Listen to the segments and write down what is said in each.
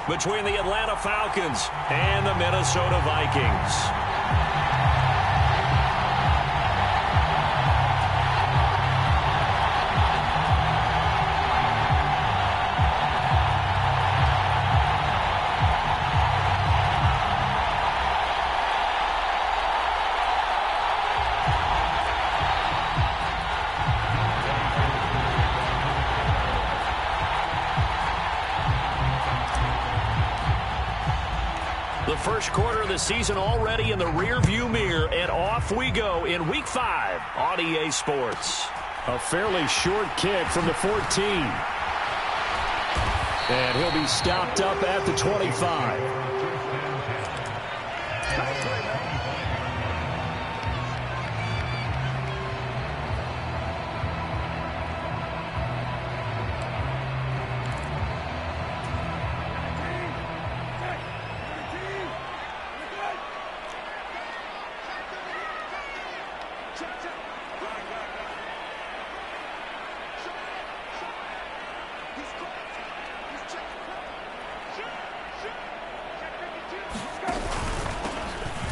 between the Atlanta Falcons and the Minnesota Vikings. The first quarter of the season already in the rearview mirror, and off we go in Week 5 on EA Sports. A fairly short kick from the 14. And he'll be stopped up at the 25.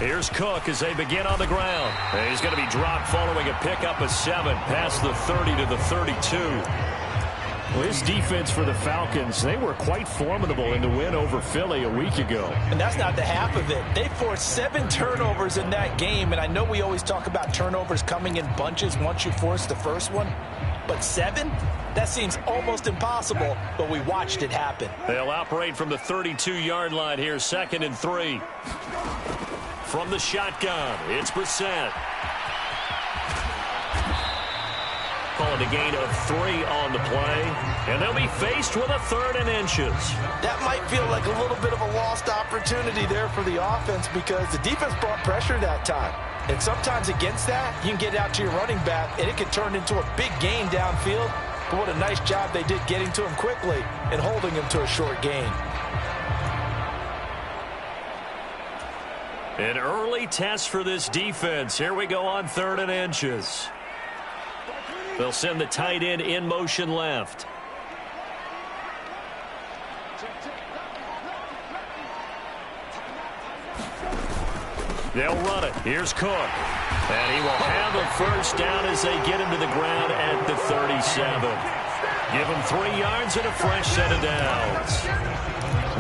Here's Cook as they begin on the ground. And he's going to be dropped following a pickup of 7 past the 30 to the 32. Well, his defense for the Falcons, they were quite formidable in the win over Philly a week ago. And that's not the half of it. They forced 7 turnovers in that game, and I know we always talk about turnovers coming in bunches once you force the first one, but 7? That seems almost impossible, but we watched it happen. They'll operate from the 32-yard line here, 2nd and 3. From the shotgun, it's Brissett. Call it a gain of 3 on the play, and they'll be faced with a 3rd and inches. That might feel like a little bit of a lost opportunity there for the offense because the defense brought pressure that time. And sometimes against that, you can get out to your running back, and it can turn into a big gain downfield. But what a nice job they did getting to him quickly and holding him to a short gain. An early test for this defense. Here we go on 3rd and inches. They'll send the tight end in motion left. They'll run it. Here's Cook. And he will have a first down as they get him to the ground at the 37. Give him 3 yards and a fresh set of downs.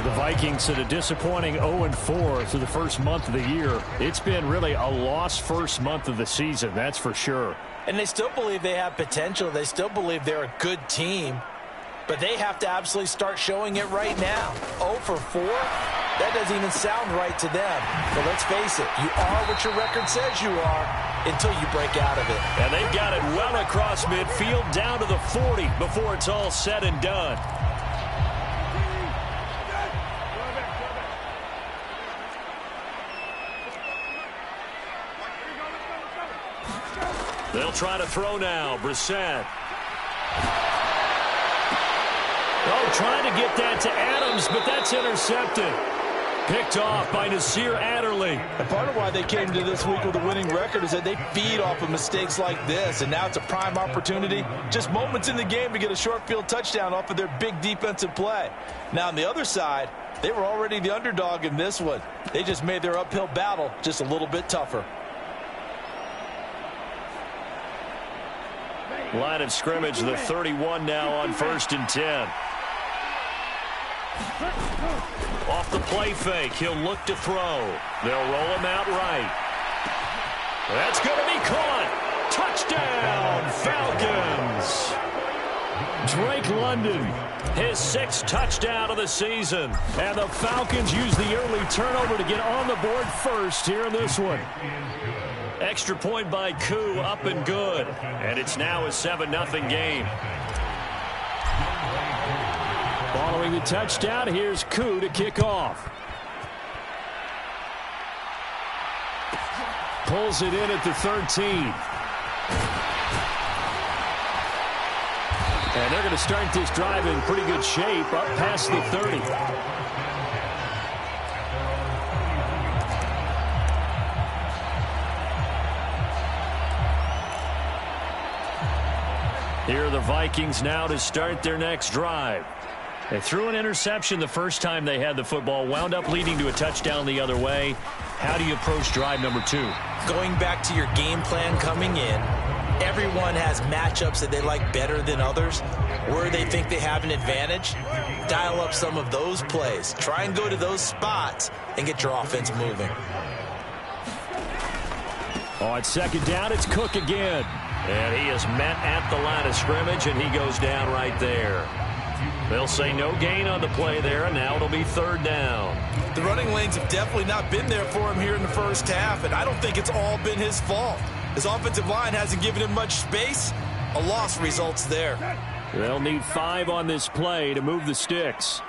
The Vikings had a disappointing 0-4 through the first month of the year. It's been really a lost first month of the season, that's for sure. And they still believe they have potential. They still believe they're a good team. But they have to absolutely start showing it right now. 0 for 4? That doesn't even sound right to them. But let's face it, you are what your record says you are until you break out of it. And they've got it well across midfield down to the 40 before it's all said and done. They'll try to throw now. Brissett. Oh, trying to get that to Adams, but that's intercepted. Picked off by Nasir Adderley. And part of why they came to this week with a winning record is that they feed off of mistakes like this, and now it's a prime opportunity. Just moments in the game to get a short field touchdown off of their big defensive play. Now, on the other side, they were already the underdog in this one. They just made their uphill battle just a little bit tougher. Line of scrimmage, the 31 now on 1st and 10. Off the play fake, he'll look to throw. They'll roll him out right. That's going to be caught. Touchdown, Falcons. Drake London, his 6th touchdown of the season. And the Falcons use the early turnover to get on the board first here in this one. Extra point by Koo, up and good. And it's now a 7-0 game. Following the touchdown, here's Koo to kick off. Pulls it in at the 13. And they're going to start this drive in pretty good shape up past the 30. Here are the Vikings now to start their next drive. They threw an interception the first time they had the football, wound up leading to a touchdown the other way. How do you approach drive number 2? Going back to your game plan coming in, everyone has matchups that they like better than others, where they think they have an advantage. Dial up some of those plays. Try and go to those spots and get your offense moving. On second down, it's Cook again. And he is met at the line of scrimmage, and he goes down right there. They'll say no gain on the play there, and now it'll be third down. The running lanes have definitely not been there for him here in the first half, and I don't think it's all been his fault. His offensive line hasn't given him much space. A loss results there. They'll need 5 on this play to move the sticks.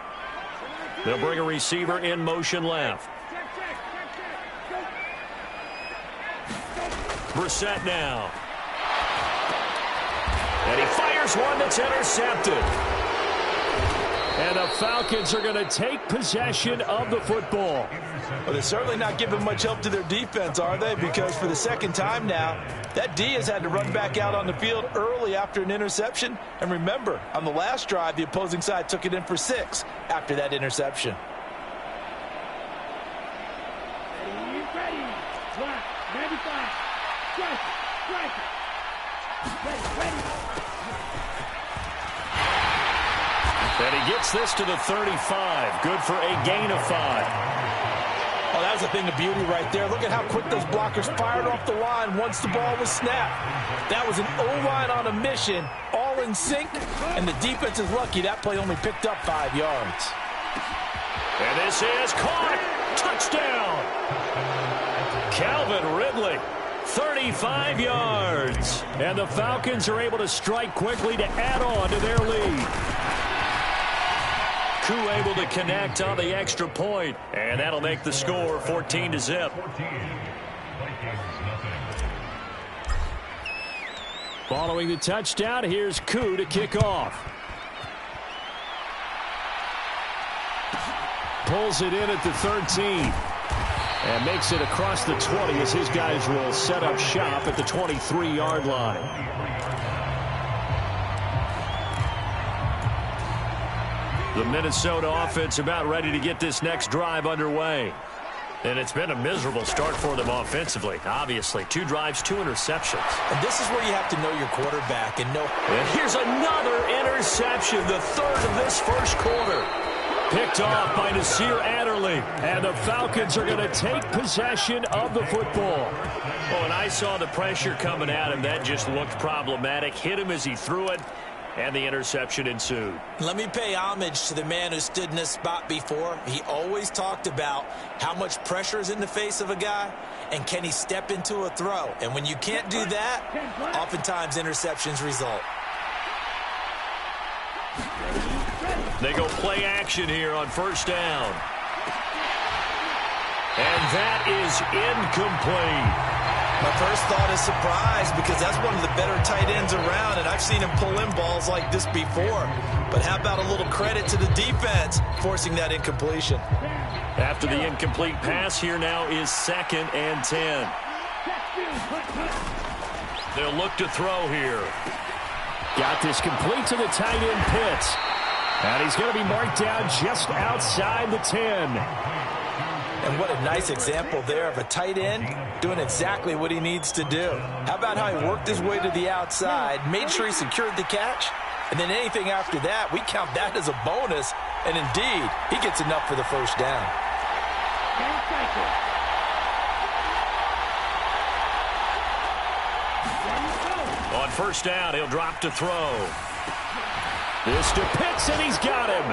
They'll bring a receiver in motion left. Brissett now. And he fires one that's intercepted. And the Falcons are going to take possession of the football. Well, they're certainly not giving much help to their defense, are they? Because for the second time now, that D has had to run back out on the field early after an interception. And remember, on the last drive, the opposing side took it in for 6 after that interception. Ready. 95. Strike. Ready. And he gets this to the 35. Good for a gain of 5. Oh, that was a thing of beauty right there. Look at how quick those blockers fired off the line once the ball was snapped. That was an O-line on a mission, all in sync, and the defense is lucky that play only picked up 5 yards. And this is caught. Touchdown. Calvin Ridley, 35 yards. And the Falcons are able to strike quickly to add on to their lead. Koo able to connect on the extra point, and that'll make the score 14-0. Following the touchdown, here's Koo to kick off. Pulls it in at the 13. And makes it across the 20 as his guys will set up shop at the 23-yard line. The Minnesota offense about ready to get this next drive underway. And it's been a miserable start for them offensively. Obviously, 2 drives, 2 interceptions. And this is where you have to know your quarterback and know. And here's another interception, the 3rd of this first quarter. Picked off by Nasir Adderley. And the Falcons are going to take possession of the football. Oh, and I saw the pressure coming at him. That just looked problematic. Hit him as he threw it. And the interception ensued. Let me pay homage to the man who stood in this spot before. He always talked about how much pressure is in the face of a guy and can he step into a throw. And when you can't do that, oftentimes interceptions result. They go play action here on first down. And that is incomplete. My first thought is surprise because that's one of the better tight ends around, and I've seen him pull in balls like this before. But how about a little credit to the defense forcing that incompletion? After the incomplete pass, here now is 2nd and 10. They'll look to throw here. Got this complete to the tight end Pitts. And he's going to be marked down just outside the 10. And what a nice example there of a tight end doing exactly what he needs to do. How about how he worked his way to the outside, made sure he secured the catch, and then anything after that, we count that as a bonus. And indeed, he gets enough for the first down. On first down, he'll drop to throw. This to Pitts, and he's got him.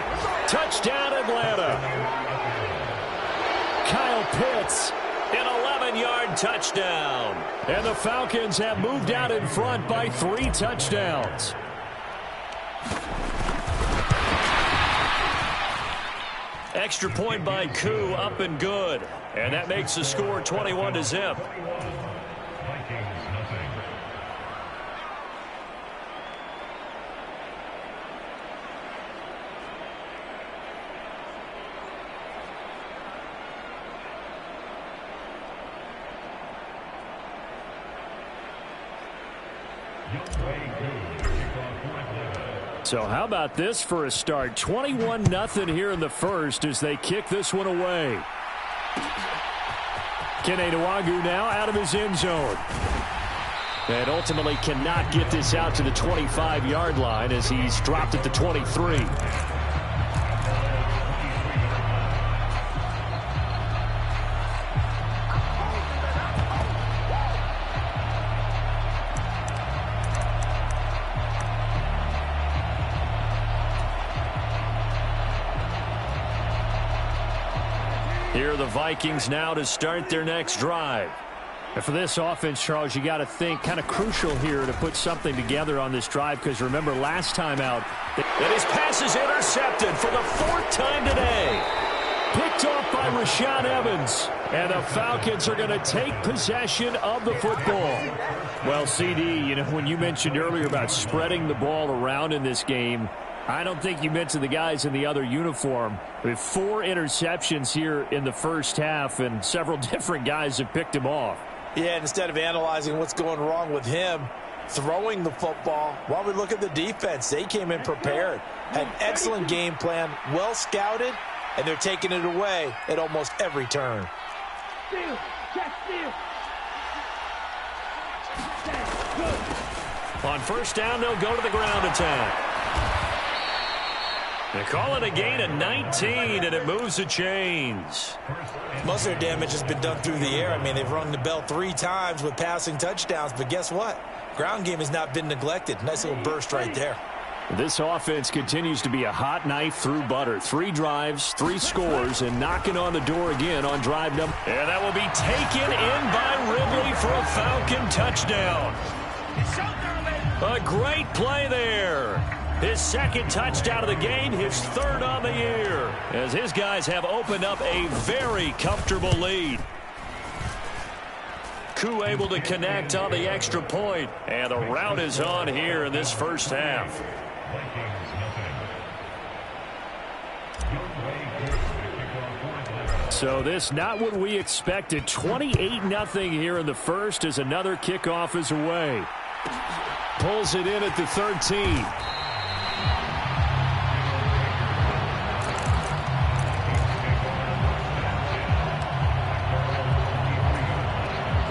Touchdown, Atlanta. Kyle Pitts, an 11-yard touchdown. And the Falcons have moved out in front by 3 touchdowns. Extra point by Koo, up and good. And that makes the score 21-0. So how about this for a start? 21-0 here in the first as they kick this one away. Kene Nwagu now out of his end zone. And ultimately cannot get this out to the 25-yard line as he's dropped at the 23. Here are the Vikings now to start their next drive. And for this offense, Charles, you got to think kind of crucial here to put something together on this drive because remember last time out. And his pass is intercepted for the 4th time today. Picked off by Rashaan Evans. And the Falcons are going to take possession of the football. Well, CD, you know, when you mentioned earlier about spreading the ball around in this game, I don't think you mentioned the guys in the other uniform. We have 4 interceptions here in the first half, and several different guys have picked him off. Yeah, instead of analyzing what's going wrong with him, throwing the football, while we look at the defense, they came in prepared. Had an excellent game plan, well scouted, and they're taking it away at almost every turn. Steal. Check steal. On first down, they'll go to the ground attack. They call it a gain of 19, and it moves the chains. Most of their damage has been done through the air. I mean, they've rung the bell 3 times with passing touchdowns, but guess what? Ground game has not been neglected. Nice little burst right there. This offense continues to be a hot knife through butter. 3 drives, 3 scores, and knocking on the door again on drive number. And that will be taken in by Ridley for a Falcon touchdown. A great play there. His 2nd touchdown of the game, his 3rd on the year, as his guys have opened up a very comfortable lead. Koo able to connect on the extra point, and the route is on here in this first half. So this not what we expected. 28-0 here in the first as another kickoff is away. Pulls it in at the 13.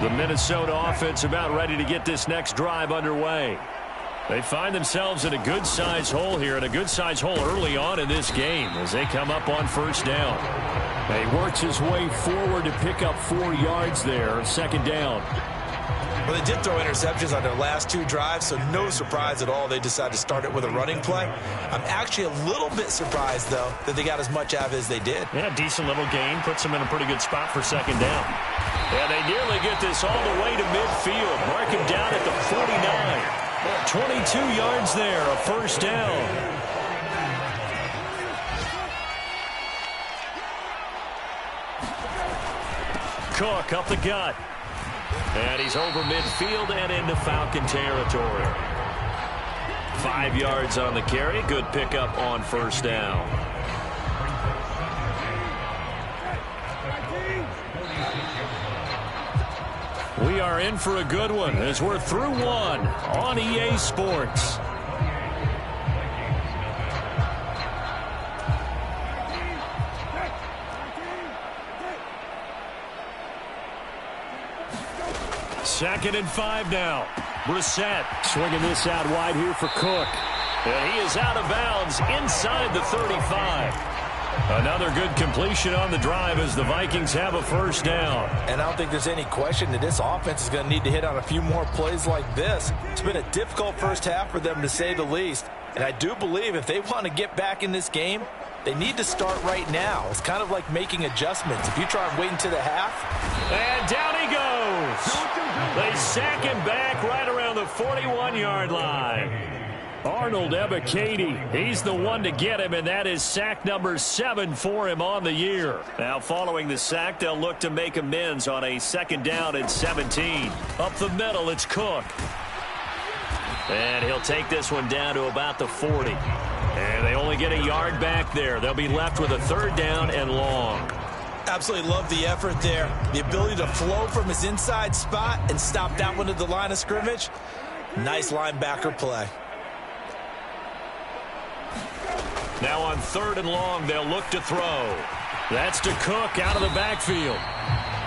The Minnesota offense about ready to get this next drive underway. They find themselves in a good-sized hole here, and a good-sized hole early on in this game as they come up on first down. He works his way forward to pick up 4 yards there, 2nd down. Well, they did throw interceptions on their last 2 drives, so no surprise at all they decided to start it with a running play. I'm actually a little bit surprised, though, that they got as much out of it as they did. Yeah, decent little gain. Puts them in a pretty good spot for 2nd down. And they nearly get this all the way to midfield. Mark him down at the 49. 22 yards there, a first down. Cook up the gut. And he's over midfield and into Falcon territory. 5 yards on the carry. Good pickup on first down. We are in for a good one as we're through 1 on EA Sports. Second and 5 now. Brissett swinging this out wide here for Cook. And he is out of bounds inside the 35. Another good completion on the drive as the Vikings have a first down. And I don't think there's any question that this offense is going to need to hit on a few more plays like this. It's been a difficult first half for them, to say the least. And I do believe if they want to get back in this game, they need to start right now. It's kind of like making adjustments. If you try and wait until the half. And down he goes. They sack him back right around the 41-yard line. Arnold Ebiketie, he's the one to get him, and that is sack number 7 for him on the year. Now following the sack, they'll look to make amends on a 2nd down and 17. Up the middle, it's Cook. And he'll take this one down to about the 40. And they only get a yard back there. They'll be left with a 3rd down and long. Absolutely love the effort there. The ability to flow from his inside spot and stop that one at the line of scrimmage. Nice linebacker play. Now on 3rd and long, they'll look to throw. That's to Cook out of the backfield.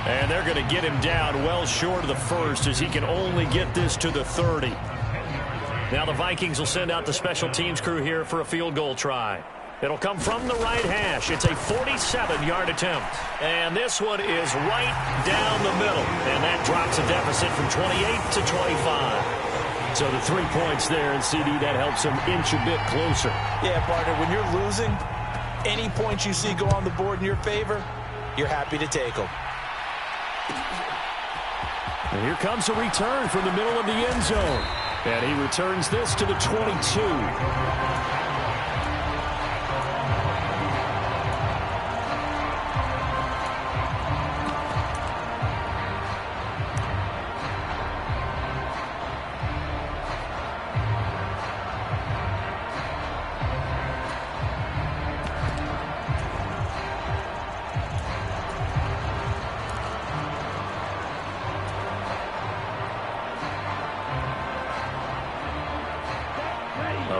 And they're going to get him down well short of the first as he can only get this to the 30. Now the Vikings will send out the special teams crew here for a field goal try. It'll come from the right hash. It's a 47-yard attempt. And this one is right down the middle. And that drops a deficit from 28 to 25. So the 3 points there, and CD, that helps him inch a bit closer. Yeah, partner, when you're losing, any points you see go on the board in your favor, you're happy to take them. And here comes a return from the middle of the end zone. And he returns this to the 22.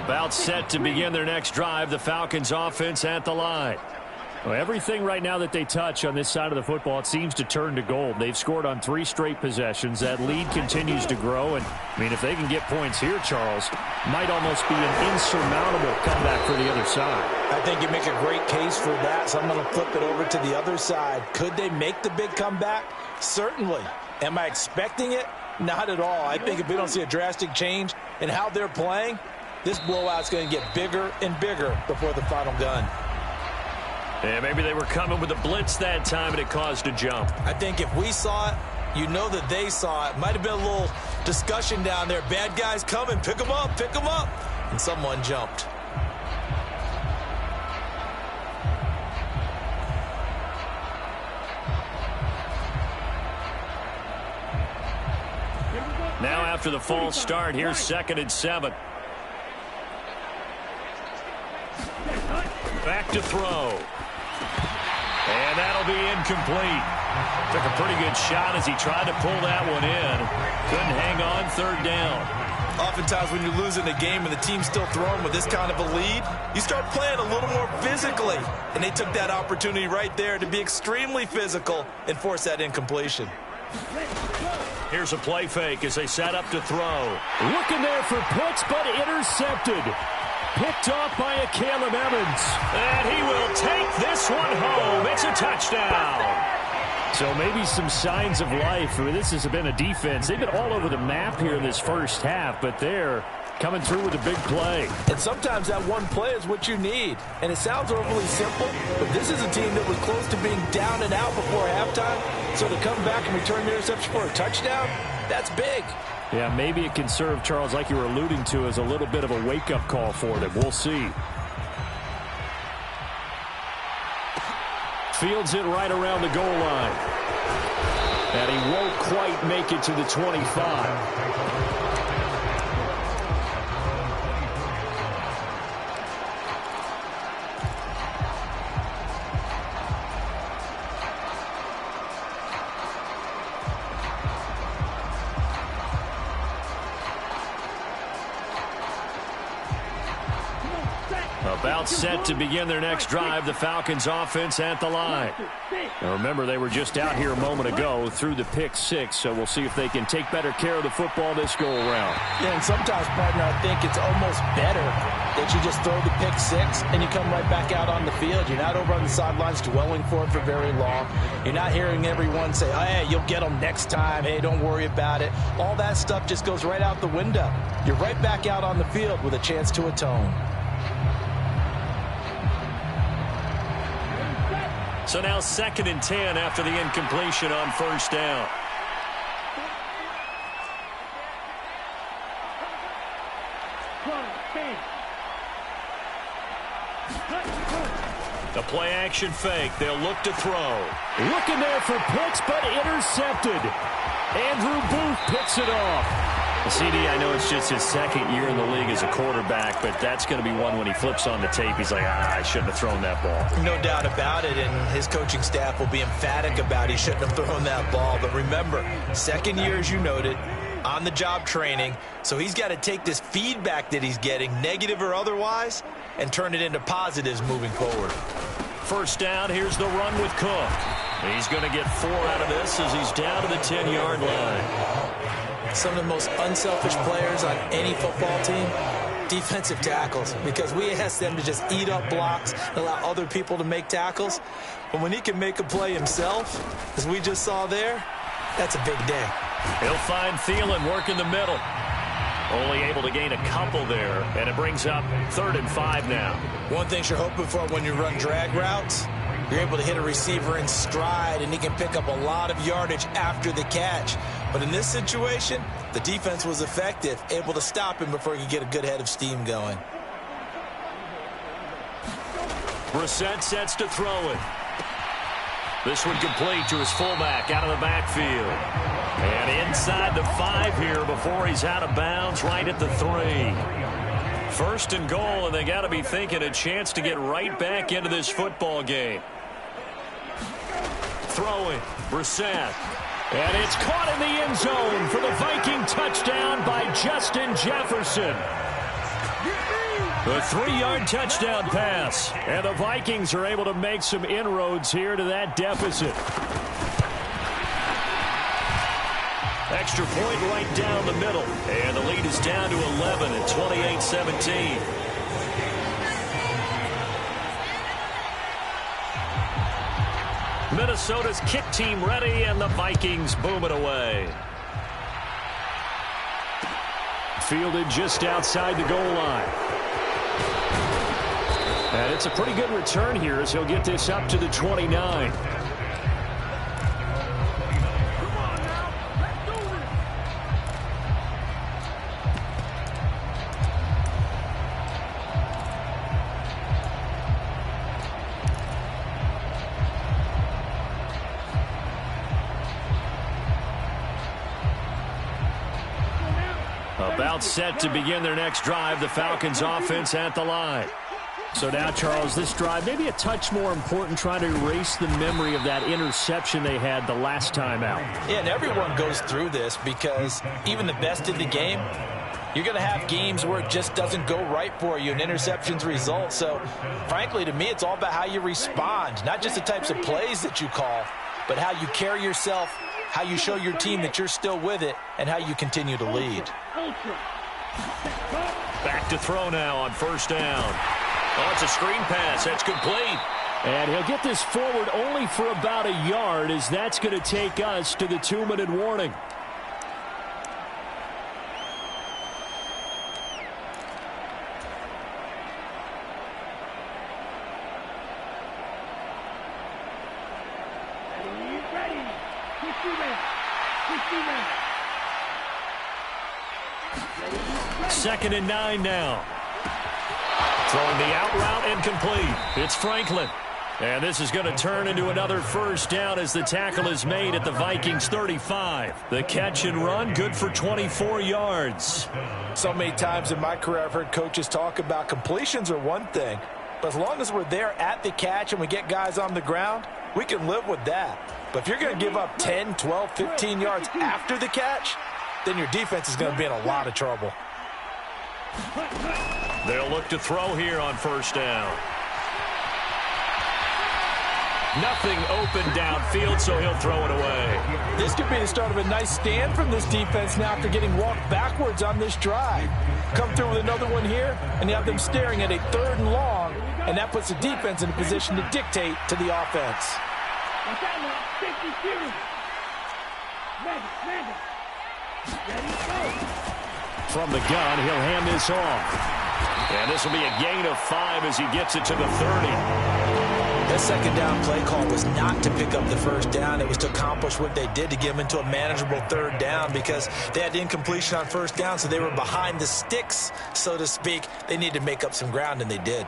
About set to begin their next drive, the Falcons offense at the line. Well, everything right now that they touch on this side of the football, it seems to turn to gold. They've scored on 3 straight possessions. That lead continues to grow. And, I mean, if they can get points here, Charles, might almost be an insurmountable comeback for the other side. I think you make a great case for that, so I'm going to flip it over to the other side. Could they make the big comeback? Certainly. Am I expecting it? Not at all. I think if we don't see a drastic change in how they're playing, this blowout's going to get bigger and bigger before the final gun. Yeah, maybe they were coming with a blitz that time and it caused a jump. I think if we saw it, you know that they saw it. Might have been a little discussion down there. Bad guys coming. Pick them up. Pick them up. And someone jumped. Now after the false start, here's 2nd and 7. Back to throw. And that'll be incomplete. Took a pretty good shot as he tried to pull that one in. Couldn't hang on 3rd down. Oftentimes when you're losing a game and the team's still throwing with this kind of a lead, you start playing a little more physically. And they took that opportunity right there to be extremely physical and force that incompletion. Here's a play fake as they set up to throw. Looking there for Pitts, but intercepted. Picked off by a Caleb Evans. And he will take this one home. It's a touchdown. So maybe some signs of life. I mean, this has been a defense. They've been all over the map here in this first half, but they're coming through with a big play. And sometimes that one play is what you need. And it sounds overly simple, but this is a team that was close to being down and out before halftime. So to come back and return the interception for a touchdown, that's big. Yeah, maybe it can serve, Charles, like you were alluding to, as a little bit of a wake-up call for them. We'll see. Fields it right around the goal line. And he won't quite make it to the 25. About set to begin their next drive, the Falcons offense at the line. Now remember, they were just out here a moment ago through the pick 6, so we'll see if they can take better care of the football this go-around. Yeah, and sometimes, partner, I think it's almost better that you just throw the pick 6 and you come right back out on the field. You're not over on the sidelines dwelling for it for very long. You're not hearing everyone say, oh, hey, you'll get them next time. Hey, don't worry about it. All that stuff just goes right out the window. You're right back out on the field with a chance to atone. So now 2nd and 10 after the incompletion on 1st down. The play action fake. They'll look to throw. Looking there for Pitts, but intercepted. Andrew Booth picks it off. CD, I know it's just his 2nd year in the league as a quarterback, but that's going to be one when he flips on the tape. He's like, I shouldn't have thrown that ball. No doubt about it, and his coaching staff will be emphatic about he shouldn't have thrown that ball. But remember, 2nd year, as you noted, on-the-job training, so he's got to take this feedback that he's getting, negative or otherwise, and turn it into positives moving forward. First down, here's the run with Cook. He's going to get 4 out of this as he's down to the 10-yard line. Some of the most unselfish players on any football team, defensive tackles, because we ask them to just eat up blocks and allow other people to make tackles. But when he can make a play himself, as we just saw there, that's a big day. He'll find Thielen working the middle. Only able to gain a couple there, and it brings up 3rd and 5 now. One thing you're hoping for when you run drag routes, you're able to hit a receiver in stride, and he can pick up a lot of yardage after the catch. But in this situation, the defense was effective, able to stop him before he could get a good head of steam going. Brissett sets to throw it. This one complete to his fullback out of the backfield. And inside the 5 here before he's out of bounds right at the 3. 1st and goal, and they got to be thinking a chance to get right back into this football game. Throwing, Brissett. And it's caught in the end zone for the Viking touchdown by Justin Jefferson. A 3-yard touchdown pass. And the Vikings are able to make some inroads here to that deficit. Extra point right down the middle. And the lead is down to 11 at 28-17. Minnesota's kick team ready, and the Vikings boom it away. Fielded just outside the goal line. And it's a pretty good return here as he'll get this up to the 29. About set to begin their next drive, the Falcons offense at the line. So now, Charles, this drive maybe a touch more important, trying to erase the memory of that interception they had the last time out. Yeah, and everyone goes through this because even the best in the game, you're going to have games where it just doesn't go right for you and interceptions result. So, frankly, to me, it's all about how you respond, not just the types of plays that you call, but how you carry yourself, how you show your team that you're still with it, and how you continue to lead. Back to throw now on 1st down. Oh, it's a screen pass. That's complete. And he'll get this forward only for about a yard, as that's going to take us to the 2-minute warning. Second and 9 now. Throwing the out route and complete. It's Franklin. And this is going to turn into another 1st down as the tackle is made at the Vikings 35. The catch and run, good for 24 yards. So many times in my career I've heard coaches talk about completions are one thing, but as long as we're there at the catch and we get guys on the ground, we can live with that. But if you're going to give up 10, 12, 15 yards after the catch, then your defense is going to be in a lot of trouble. They'll look to throw here on 1st down. Nothing open downfield, so he'll throw it away. This could be the start of a nice stand from this defense now after getting walked backwards on this drive. Come through with another one here, and you have them staring at a 3rd and long, and that puts the defense in a position to dictate to the offense. From the gun, he'll hand this off. And this will be a gain of 5 as he gets it to the 30. That 2nd down play call was not to pick up the 1st down. It was to accomplish what they did, to get them into a manageable 3rd down, because they had incompletion on 1st down, so they were behind the sticks, so to speak. They needed to make up some ground, and they did.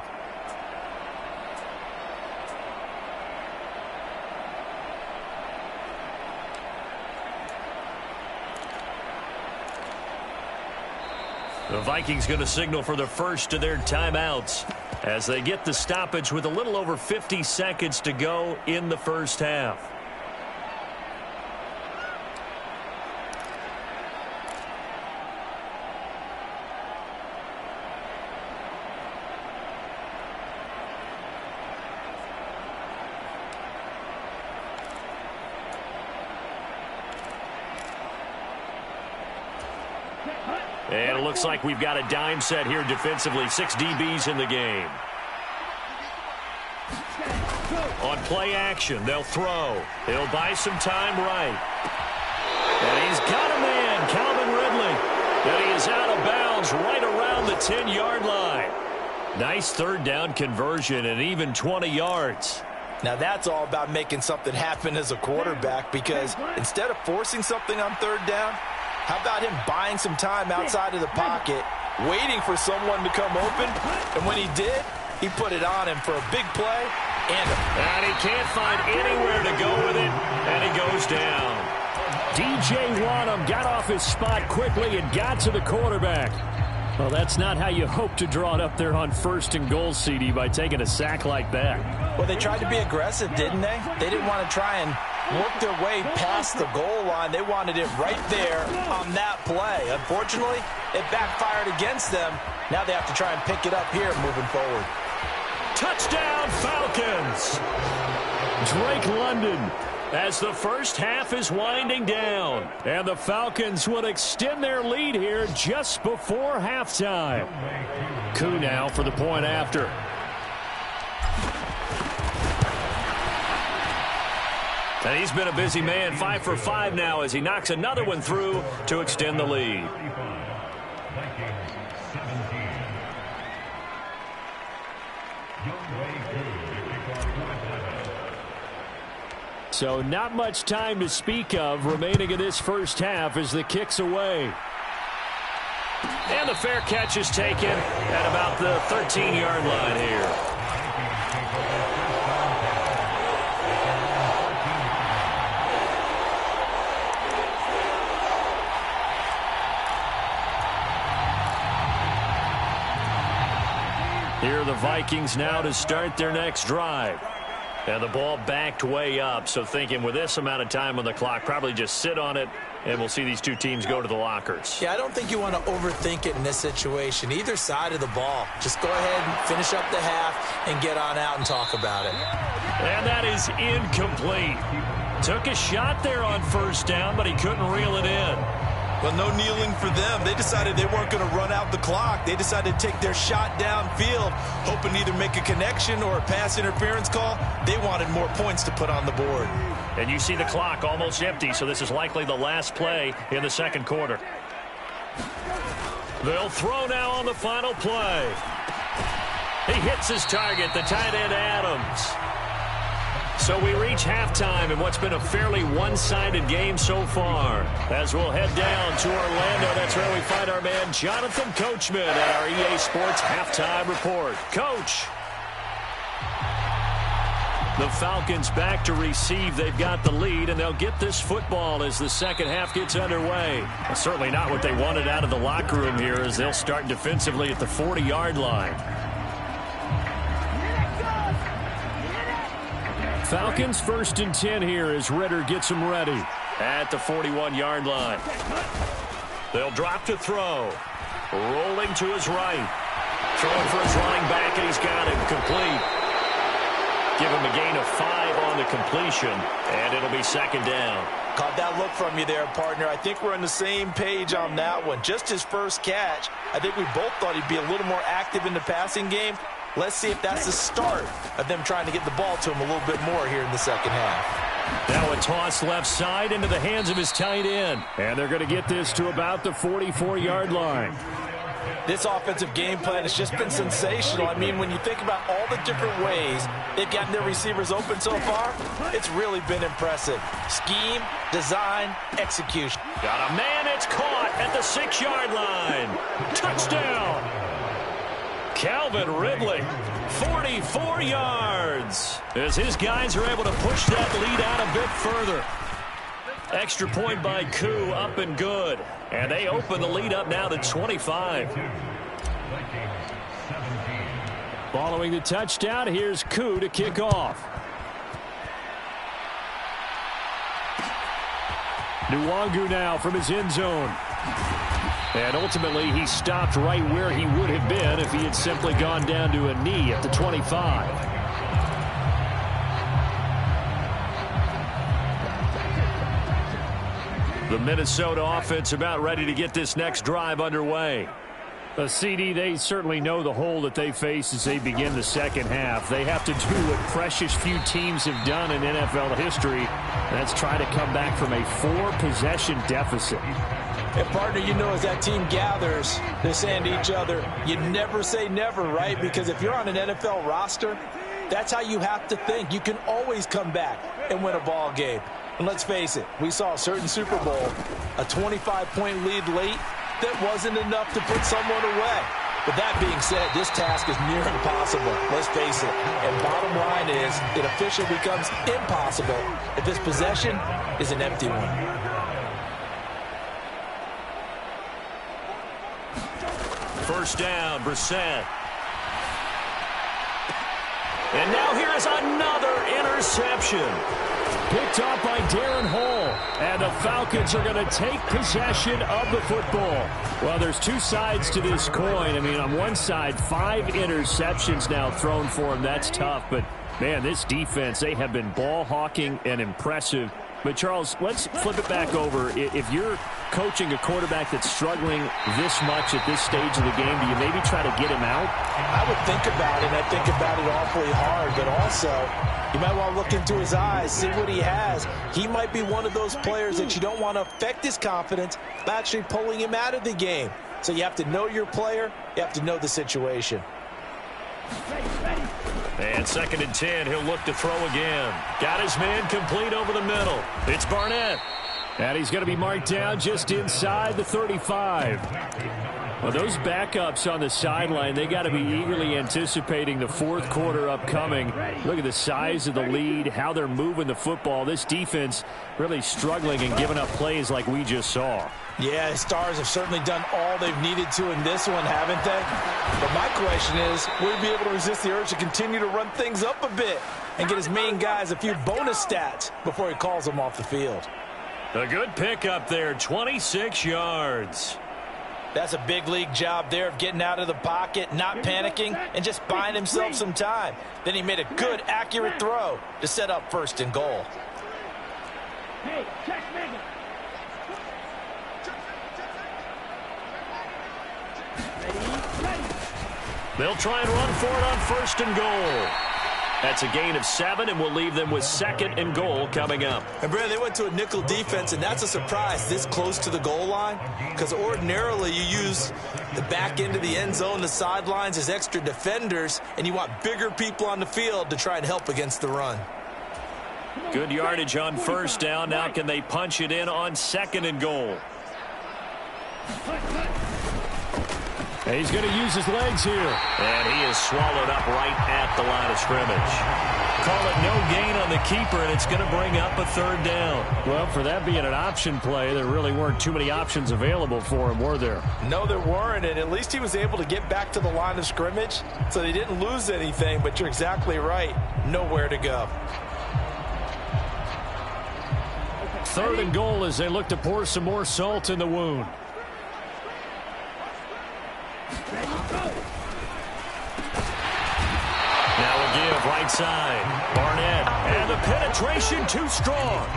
The Vikings going to signal for the first of their timeouts as they get the stoppage with a little over 50 seconds to go in the 1st half. And it looks like we've got a dime set here defensively. 6 DBs in the game. On play action, they'll throw. He'll buy some time right. And he's got a man, Calvin Ridley. And he is out of bounds right around the 10-yard line. Nice third down conversion and even 20 yards. Now that's all about making something happen as a quarterback, because instead of forcing something on third down, how about him buying some time outside of the pocket, waiting for someone to come open, and when he did, he put it on him for a big play. And he can't find anywhere to go with it, and he goes down. DJ Wanham got off his spot quickly and got to the quarterback. Well, that's not how you hope to draw it up there on 1st and goal, CD, by taking a sack like that. Well, they tried to be aggressive, didn't they? They didn't want to try and work their way past the goal line. They wanted it right there on that play. Unfortunately, it backfired against them. Now they have to try and pick it up here moving forward. Touchdown, Falcons! Drake London. As the first half is winding down. And the Falcons will extend their lead here just before halftime. Koo now for the point after. And he's been a busy man, 5 for 5 now as he knocks another one through to extend the lead. So not much time to speak of remaining in this first half as the kick's away. And the fair catch is taken at about the 13-yard line here. Here are the Vikings now to start their next drive. And the ball backed way up, so thinking with this amount of time on the clock, probably just sit on it, and we'll see these two teams go to the lockers. Yeah, I don't think you want to overthink it in this situation. Either side of the ball. Just go ahead and finish up the half and get on out and talk about it. And that is incomplete. Took a shot there on first down, but he couldn't reel it in. Well, no kneeling for them. They decided they weren't going to run out the clock. They decided to take their shot downfield, hoping to either make a connection or a pass interference call. They wanted more points to put on the board. And you see the clock almost empty, so this is likely the last play in the second quarter. They'll throw now on the final play. He hits his target, the tight end Adams. So we reach halftime in what's been a fairly one-sided game so far. As we'll head down to Orlando, that's where we find our man Jonathan Coachman at our EA Sports Halftime Report. Coach. The Falcons back to receive. They've got the lead, and they'll get this football as the second half gets underway. Well, certainly not what they wanted out of the locker room here as they'll start defensively at the 40-yard line. Falcons 1st and 10 here as Ritter gets them ready. At the 41-yard line. They'll drop to throw. Rolling to his right. Throwing for his running back, and he's got him complete. Give him a gain of 5 on the completion, and it'll be second down. Caught that look from you there, partner. I think we're on the same page on that one. Just his first catch. I think we both thought he'd be a little more active in the passing game. Let's see if that's the start of them trying to get the ball to him a little bit more here in the second half. Now a toss left side into the hands of his tight end. And they're going to get this to about the 44-yard line. This offensive game plan has just been sensational. I mean, when you think about all the different ways they've gotten their receivers open so far, it's really been impressive. Scheme, design, execution. Got a man, it's caught at the 6-yard line. Touchdown! Calvin Ridley, 44 yards, as his guys are able to push that lead out a bit further. Extra point by Koo, up and good. And they open the lead up now to 25. Following the touchdown, here's Koo to kick off. Nwangu now from his end zone. And ultimately, he stopped right where he would have been if he had simply gone down to a knee at the 25. The Minnesota offense about ready to get this next drive underway. The CD, they certainly know the hole that they face as they begin the second half. They have to do what precious few teams have done in NFL history. That's try to come back from a 4-possession deficit. And, partner, you know, as that team gathers, they're saying to each other, you never say never, right? Because if you're on an NFL roster, that's how you have to think. You can always come back and win a ball game. And let's face it, we saw a certain Super Bowl, a 25-point lead late, that wasn't enough to put someone away. But that being said, this task is near impossible. Let's face it. And bottom line is, it officially becomes impossible if this possession is an empty one. First down, Brissett. And now here is another interception. Picked off by Darren Hall. And the Falcons are going to take possession of the football. Well, there's two sides to this coin. I mean, on one side, 5 interceptions now thrown for him. That's tough. But, man, this defense, they have been ball hawking and impressive. But, Charles, let's flip it back over. If you're coaching a quarterback that's struggling this much at this stage of the game, do you maybe try to get him out? I would think about it, and I think about it awfully hard. But also, you might want to look into his eyes, see what he has. He might be one of those players that you don't want to affect his confidence by actually pulling him out of the game. So you have to know your player. You have to know the situation. And 2nd and 10, he'll look to throw again. Got his man complete over the middle. It's Barnett. And he's going to be marked down just inside the 35. Well, those backups on the sideline, they got to be eagerly anticipating the fourth quarter upcoming. Look at the size of the lead, how they're moving the football. This defense really struggling and giving up plays like we just saw. Yeah, the Stars have certainly done all they've needed to in this one, haven't they? But my question is, will he be able to resist the urge to continue to run things up a bit and get his main guys a few bonus stats before he calls them off the field? A good pickup there, 26 yards. That's a big league job there of getting out of the pocket, not panicking, and just buying himself some time. Then he made a good, accurate throw to set up 1st and goal. Hey, check nigga. They'll try and run for it on 1st and goal. That's a gain of 7, and we'll leave them with 2nd and goal coming up. And, Brad, they went to a nickel defense, and that's a surprise this close to the goal line, because ordinarily you use the back end of the end zone, the sidelines as extra defenders, and you want bigger people on the field to try and help against the run. Good yardage on 1st down. Now can they punch it in on 2nd and goal? He's going to use his legs here. And he is swallowed up right at the line of scrimmage. Call it no gain on the keeper, and it's going to bring up a 3rd down. Well, for that being an option play, there really weren't too many options available for him, were there? No, there weren't, and at least he was able to get back to the line of scrimmage, so they didn't lose anything, but you're exactly right. Nowhere to go. 3rd and goal as they look to pour some more salt in the wound. Now a give right side. Barnett. And the penetration too strong.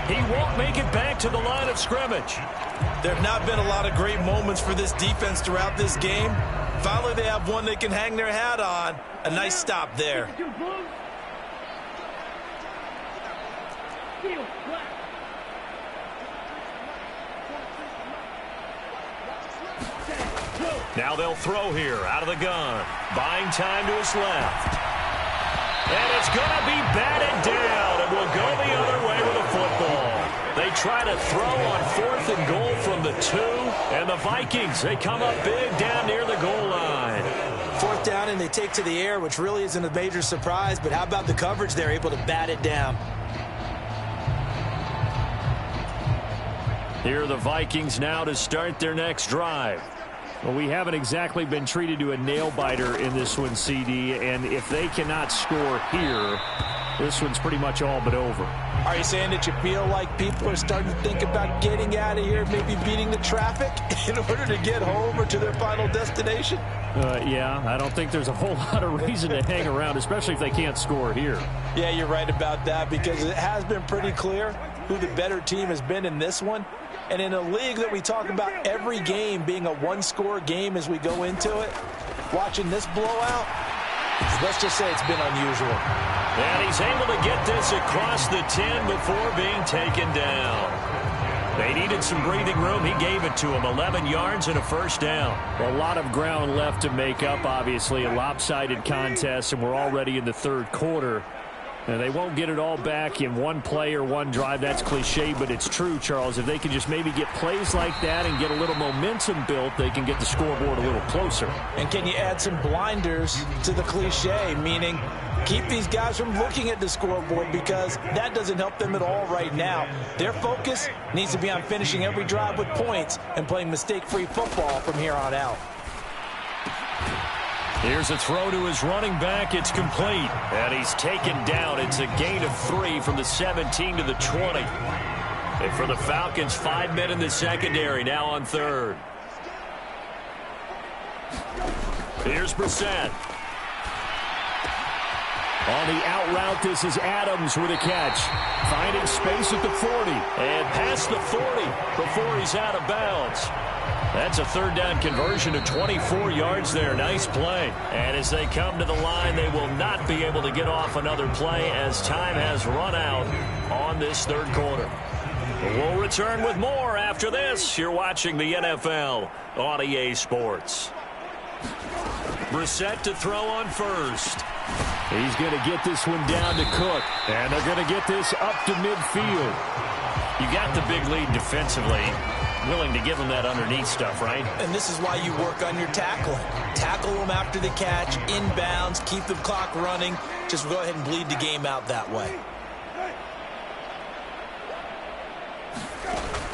He won't make it back to the line of scrimmage. There have not been a lot of great moments for this defense throughout this game. Finally, they have one they can hang their hat on. A nice stop there. Now they'll throw here out of the gun. Buying time to his left. And it's going to be batted down, and will go the other way with a football. They try to throw on 4th and goal from the 2, and the Vikings, they come up big down near the goal line. 4th down, and they take to the air, which really isn't a major surprise, but how about the coverage? They're able to bat it down. Here are the Vikings now to start their next drive. Well, we haven't exactly been treated to a nail-biter in this one, CD, and if they cannot score here, this one's pretty much all but over. Are you saying that you feel like people are starting to think about getting out of here, maybe beating the traffic in order to get home or to their final destination? Yeah, I don't think there's a whole lot of reason to hang around, especially if they can't score here. Yeah, you're right about that, because it has been pretty clear who the better team has been in this one. And in a league that we talk about every game being a one-score game as we go into it, watching this blowout, let's just say it's been unusual. And he's able to get this across the 10 before being taken down. They needed some breathing room. He gave it to him. 11 yards and a first down. A lot of ground left to make up, obviously. A lopsided contest, and we're already in the third quarter. And they won't get it all back in one play or one drive. That's cliche, but it's true, Charles. If they can just maybe get plays like that and get a little momentum built, they can get the scoreboard a little closer. And can you add some blinders to the cliche, meaning keep these guys from looking at the scoreboard, because that doesn't help them at all right now. Their focus needs to be on finishing every drive with points and playing mistake-free football from here on out. Here's a throw to his running back. It's complete. And he's taken down. It's a gain of 3 from the 17 to the 20. And for the Falcons, 5 men in the secondary, now on third. Here's Brissett. On the out route, this is Adams with a catch. Finding space at the 40. And past the 40 before he's out of bounds. That's a third down conversion of 24 yards there. Nice play. And as they come to the line, they will not be able to get off another play as time has run out on this third quarter. We'll return with more after this. You're watching the NFL on EA Sports. Brissett to throw on first. He's going to get this one down to Cook. And they're going to get this up to midfield. You got the big lead defensively. Willing to give them that underneath stuff, right? And this is why you work on your tackling. Tackle them after the catch, inbounds, keep the clock running. Just go ahead and bleed the game out that way.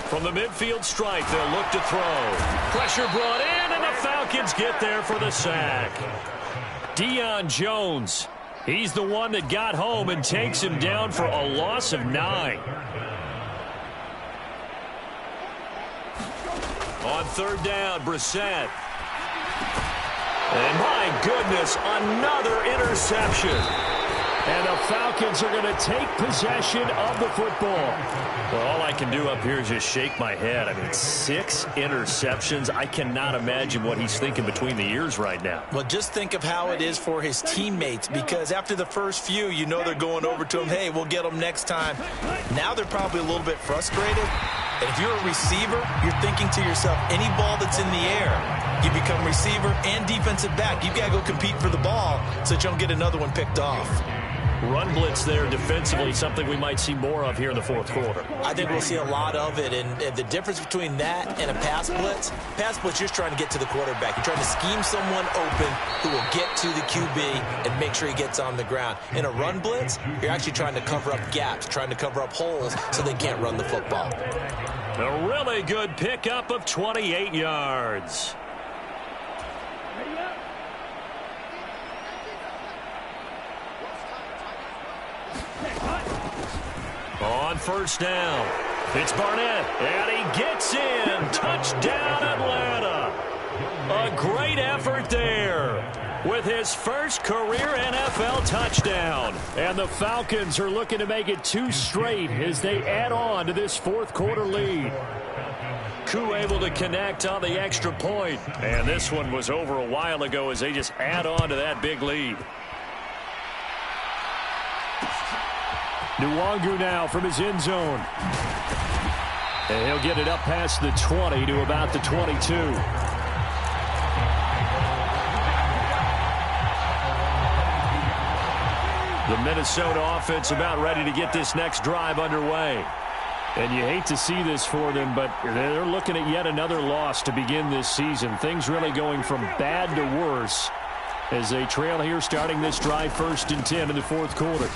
From the midfield stripe, they'll look to throw. Pressure brought in, and the Falcons get there for the sack. Deion Jones, he's the one that got home and takes him down for a loss of 9. On third down, Brissett. And my goodness, another interception. And the Falcons are going to take possession of the football. Well, all I can do up here is just shake my head. I mean, 6 interceptions. I cannot imagine what he's thinking between the ears right now. Well, just think of how it is for his teammates, because after the first few, you know they're going over to him, hey, we'll get them next time. Now they're probably a little bit frustrated. And if you're a receiver, you're thinking to yourself, any ball that's in the air, you become receiver and defensive back. You've got to go compete for the ball so that you don't get another one picked off. Run blitz there defensively, something we might see more of here in the fourth quarter. I think we'll see a lot of it, and the difference between that and a pass blitz, you're just trying to get to the quarterback. You're trying to scheme someone open who will get to the QB and make sure he gets on the ground. In a run blitz, you're actually trying to cover up gaps, trying to cover up holes so they can't run the football. A really good pickup of 28 yards. On first down, it's Barnett, and he gets in. Touchdown, Atlanta. A great effort there with his first career NFL touchdown. And the Falcons are looking to make it 2 straight as they add on to this fourth quarter lead. Koo able to connect on the extra point. And this one was over a while ago as they just add on to that big lead. Nwangu now from his end zone. And he'll get it up past the 20 to about the 22. The Minnesota offense about ready to get this next drive underway. And you hate to see this for them, but they're looking at yet another loss to begin this season. Things really going from bad to worse as they trail here starting this drive 1st and 10 in the fourth quarter.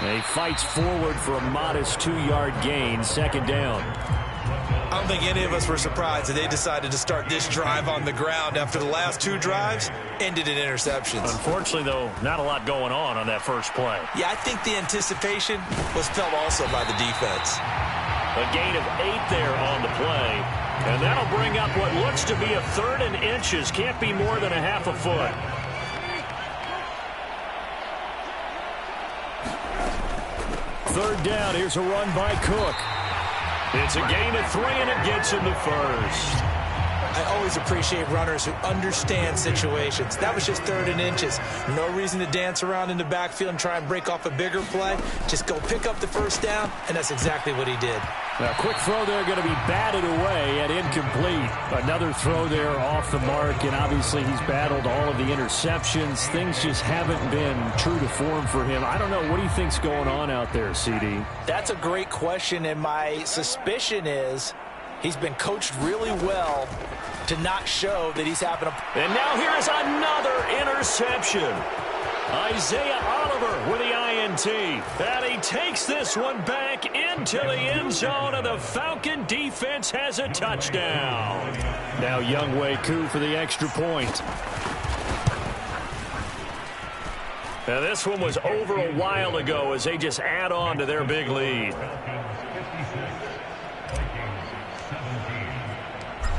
And he fights forward for a modest 2-yard gain, 2nd down. I don't think any of us were surprised that they decided to start this drive on the ground after the last 2 drives ended in interceptions. Unfortunately, though, not a lot going on that first play. Yeah, I think the anticipation was felt also by the defense. A gain of 8 there on the play. And that'll bring up what looks to be a 3rd and inches. Can't be more than a half a foot. Third down. Here's a run by Cook. It's a gain of 3, and it gets him the first. I always appreciate runners who understand situations. That was just 3rd and inches. No reason to dance around in the backfield and try and break off a bigger play. Just go pick up the first down, and that's exactly what he did. Now, quick throw there, going to be batted away and incomplete. Another throw there off the mark, and obviously he's battled all of the interceptions. Things just haven't been true to form for him. I don't know. What do you think's going on out there, CD? That's a great question, and my suspicion is he's been coached really well to not show that he's having a... And now here is another interception. Isaiah Oliver with the INT. And he takes this one back into the end zone, and the Falcon defense has a touchdown. Now Younghoe Koo for the extra point. Now this one was over a while ago as they just add on to their big lead.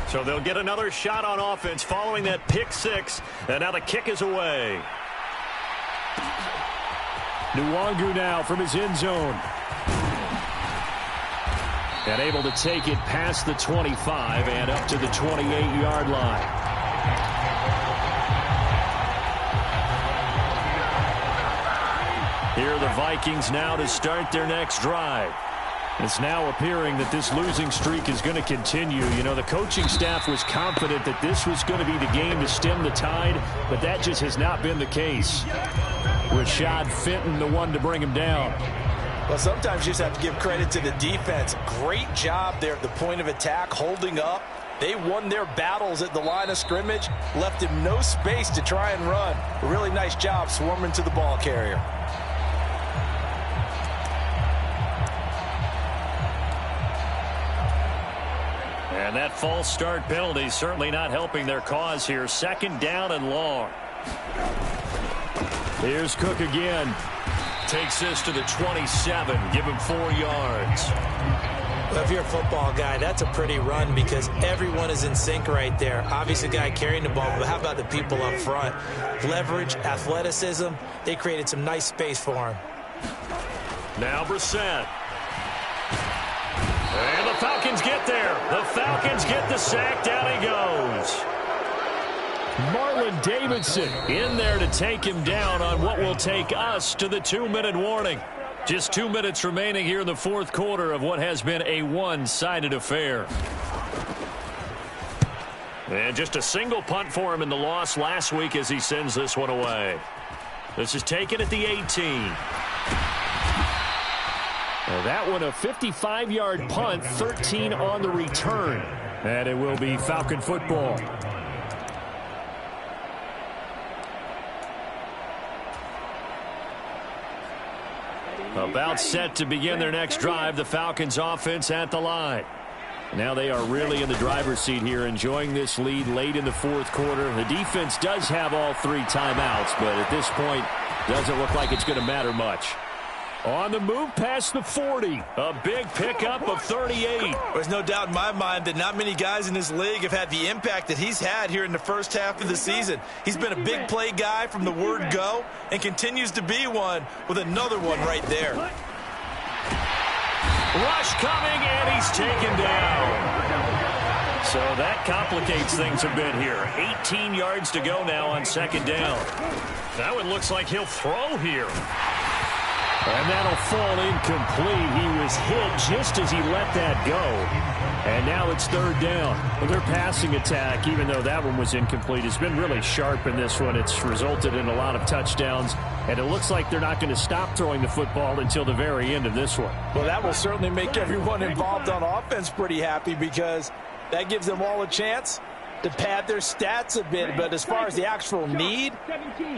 So they'll get another shot on offense following that pick 6. And now the kick is away. Nwangu now from his end zone. And able to take it past the 25 and up to the 28-yard line. Here are the Vikings now to start their next drive. It's now appearing that this losing streak is going to continue. You know, the coaching staff was confident that this was going to be the game to stem the tide, but that just has not been the case. Rashad Fenton, the one to bring him down. Well, sometimes you just have to give credit to the defense. Great job there at the point of attack, holding up. They won their battles at the line of scrimmage, left him no space to try and run. A really nice job swarming to the ball carrier. And that false start penalty certainly not helping their cause here. 2nd down and long. Here's Cook again. Takes this to the 27. Give him 4 yards. Well, if you're a football guy, that's a pretty run because everyone is in sync right there. Obviously, the guy carrying the ball, but how about the people up front? Leverage, athleticism. They created some nice space for him. Now Brissett. And the Falcons get there. The Falcons get the sack. Down he goes. Marlon Davidson in there to take him down on what will take us to the 2-minute warning. Just 2 minutes remaining here in the 4th quarter of what has been a one-sided affair. And just a single punt for him in the loss last week as he sends this one away. This is taken at the 18. Well, that one a 55-yard punt, 13 on the return. And it will be Falcon football. About set to begin their next drive, the Falcons offense at the line. Now they are really in the driver's seat here, enjoying this lead late in the 4th quarter. The defense does have all 3 timeouts, but at this point, doesn't look like it's going to matter much. On the move past the 40. A big pickup of 38. There's no doubt in my mind that not many guys in this league have had the impact that he's had here in the first half of the season. He's been a big play guy from the word go and continues to be one with another one right there. Rush coming, and he's taken down. So that complicates things a bit here. 18 yards to go now on 2nd down. That one looks like he'll throw here. And that'll fall incomplete. He was hit just as he let that go. And now it's 3rd down. Well, their passing attack, even though that one was incomplete, has been really sharp in this one. It's resulted in a lot of touchdowns. And it looks like they're not going to stop throwing the football until the very end of this one. Well, that will certainly make everyone involved on offense pretty happy because that gives them all a chance to pad their stats a bit. But as far as the actual need,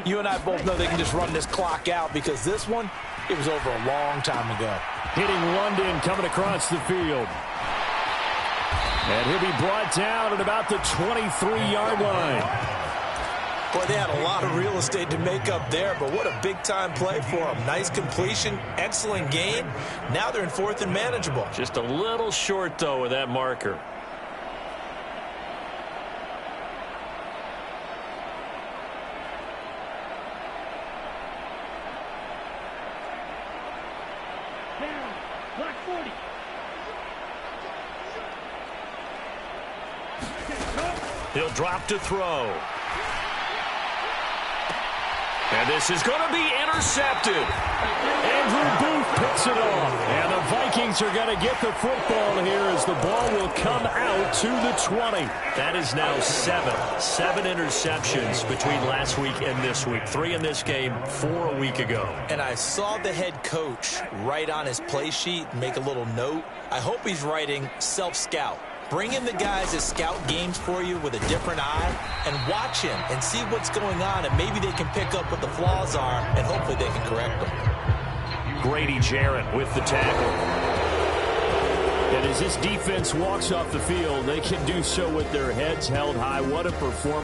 you and I both know they can just run this clock out because this one, it was over a long time ago. Hitting London coming across the field. And he'll be brought down at about the 23-yard line. Boy, they had a lot of real estate to make up there, but what a big-time play for them. Nice completion, excellent gain. Now they're in 4th and manageable. Just a little short, though, with that marker. Black 40. He'll drop to throw. And this is going to be intercepted. Andrew Booth picks it off. And the Vikings are going to get the football here as the ball will come out to the 20. That is now seven interceptions between last week and this week. 3 in this game, 4 a week ago. And I saw the head coach write on his play sheet, make a little note. I hope he's writing self-scout. Bring in the guys that scout games for you with a different eye and watch him and see what's going on, and maybe they can pick up what the flaws are, and hopefully they can correct them. Grady Jarrett with the tackle. And as this defense walks off the field, they can do so with their heads held high. What a performance.